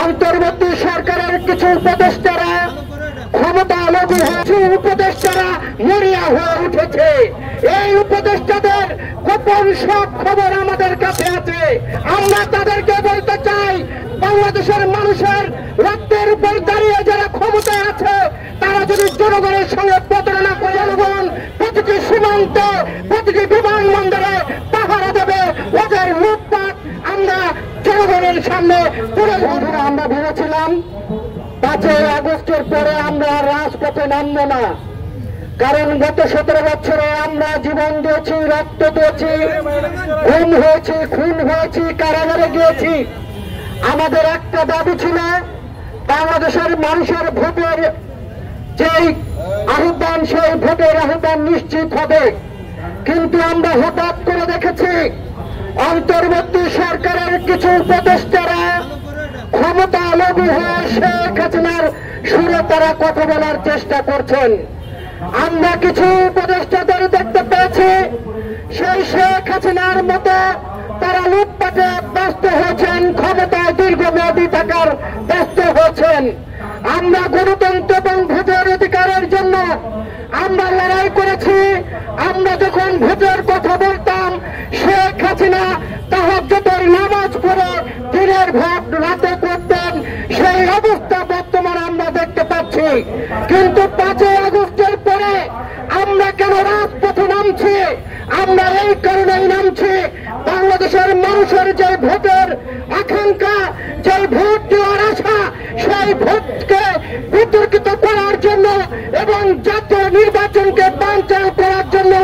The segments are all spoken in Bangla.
অন্তর্বর্তী সরকারের কিছু উপদেষ্টারা ক্ষমতা লোভী কিছু উপদেষ্টারা মরিয়া হয়ে উঠেছে। এই উপদেষ্টাদের গোপন সব খবর আমাদের কাছে আছে। আমরা তাদেরকে বলতে চাই, বাংলাদেশের মানুষের রক্তের উপর দাঁড়িয়ে যারা ক্ষমতায় আছে তারা যদি জনগণের সঙ্গে প্রতারণা করে, জনগণ প্রতিটি সীমান্তে প্রতিটি বিমানবন্দরে পাহারা দেবে, ওদের লুটপাট আমরা জনগণের সামনে তুলে ধরব। আমরা ভেবেছিলাম 5ই আগস্টের পরে আমরা রাজপথে নামবো না, কারণ গত 17 বছরে আমরা জীবন দিয়েছি, রক্ত দিয়েছি, গুম হয়েছি, খুন হয়েছি, কারাগারে গিয়েছি। আমাদের একটা দাবি ছিল বাংলাদেশের মানুষের ভোটের যেই আহ্বান, সেই ভোটের আহ্বান নিশ্চিত হবে। কিন্তু আমরা হঠাৎ করে দেখেছি অন্তর্বর্তী সরকারের কিছু উপদেষ্টারা ক্ষমতা লোভী হয়ে শেখ হাসিনার সুরে তারা কথা বলার চেষ্টা করছেন। আমরা কিছু উপদেষ্টাদের দেখতে পেয়েছি সেই শেখ হাসিনার মতো তারা লুটপাটে ব্যস্ত হয়েছেন, ক্ষমতায় দীর্ঘমেয়াদী থাকার ব্যস্ত হয়েছেন। আমরা গণতন্ত্র এবং ভোটের অধিকারের জন্য আমরা লড়াই করেছি। আমরা যখন ভোটের কথা বলতাম শেখ হাসিনা তাহাজ্জুদের নামাজ পড়ে দিনের ভোট রাতে করতেন, সেই অবস্থা বর্তমানে আমরা দেখতে পাচ্ছি। কিন্তু 5ই আগস্টের পরে আমরা কেন রাজপথে নামছি? আমরা এই কারণেই নামছি, বাংলাদেশের মানুষের যে ভোটের আকাঙ্ক্ষা, যে ভোট দেওয়ার আশা, সেই ভোটকে বিতর্কিত করার জন্য এবং জাতীয় নির্বাচনকে বানচাল করার জন্য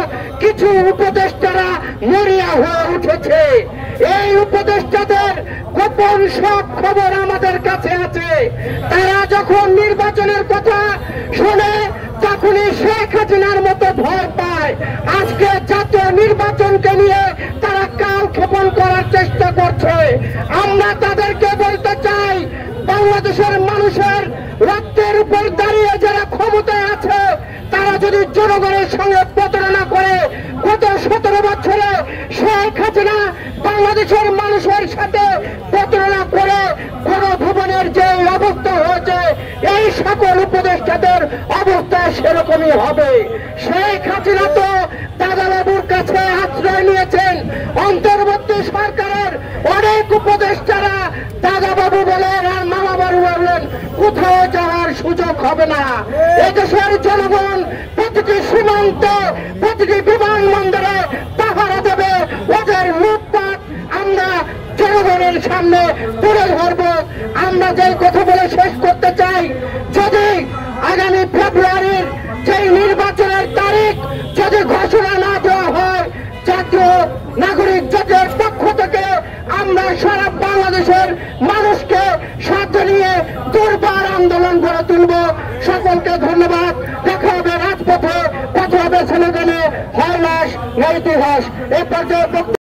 কিছু উপদেষ্টারা মরিয়া হয়ে উঠেছে। এই উপদেষ্টাদের গোপন সব খবর আমাদের কাছে আছে। তারা যখন নির্বাচনের কথা শুনে তখনই শেখ হাসিনার মতো ভয় পায়। আজকে জাতীয় নির্বাচনকে নিয়ে তারা কালক্ষেপণ করার চেষ্টা করছে। আমরা তাদেরকে বলতে চাই, বাংলাদেশের মানুষের রক্তের উপর দাঁড়িয়ে যারা ক্ষমতায় আছে তারা যদি জনগণের সঙ্গে প্রতারণা করে, গত 17 বছরে শেখ হাসিনা বাংলাদেশের মানুষের সাথে প্রতারণা করে গণভবনের যে অবস্থা হয়েছে, এই সকল উপদেষ্টাদের অবস্থা সেরকমই হবে। শেখ হাসিনা তো দাদাবাবুর কাছে আশ্রয় নিয়েছেন। অন্তর্বর্তী সরকারের অনেক উপদেষ্টারা দাদাবাবু বলেন আর মামাবাবু বলেন, কোথাও যাওয়ার সুযোগ হবে না। এদেশের জনগণ প্রতিটি সীমান্তে প্রতিটি বিমানবন্দরে পাহারা দেবে, ওদের লুটপাট আমরা জনগণের সামনে তুলে ধরব। আমরা যেই কথা বলে শেষ করতে চাই, যদি আগামী ফেব্রুয়ারির যেই নির্বাচনের তারিখ যদি ঘোষণা না দেওয়া হয়, জাতীয় নাগরিক জোটের পক্ষ থেকে আমরা সারা বাংলাদেশের মানুষকে সাথে নিয়ে দুর্বার আন্দোলন গড়ে তুলব। সকলকে ধন্যবাদ। দেখা হবে রাজপথে, কথা হবে স্লোগানে, হয় লাশ নয় ইতিহাস। এ পর্যায়ে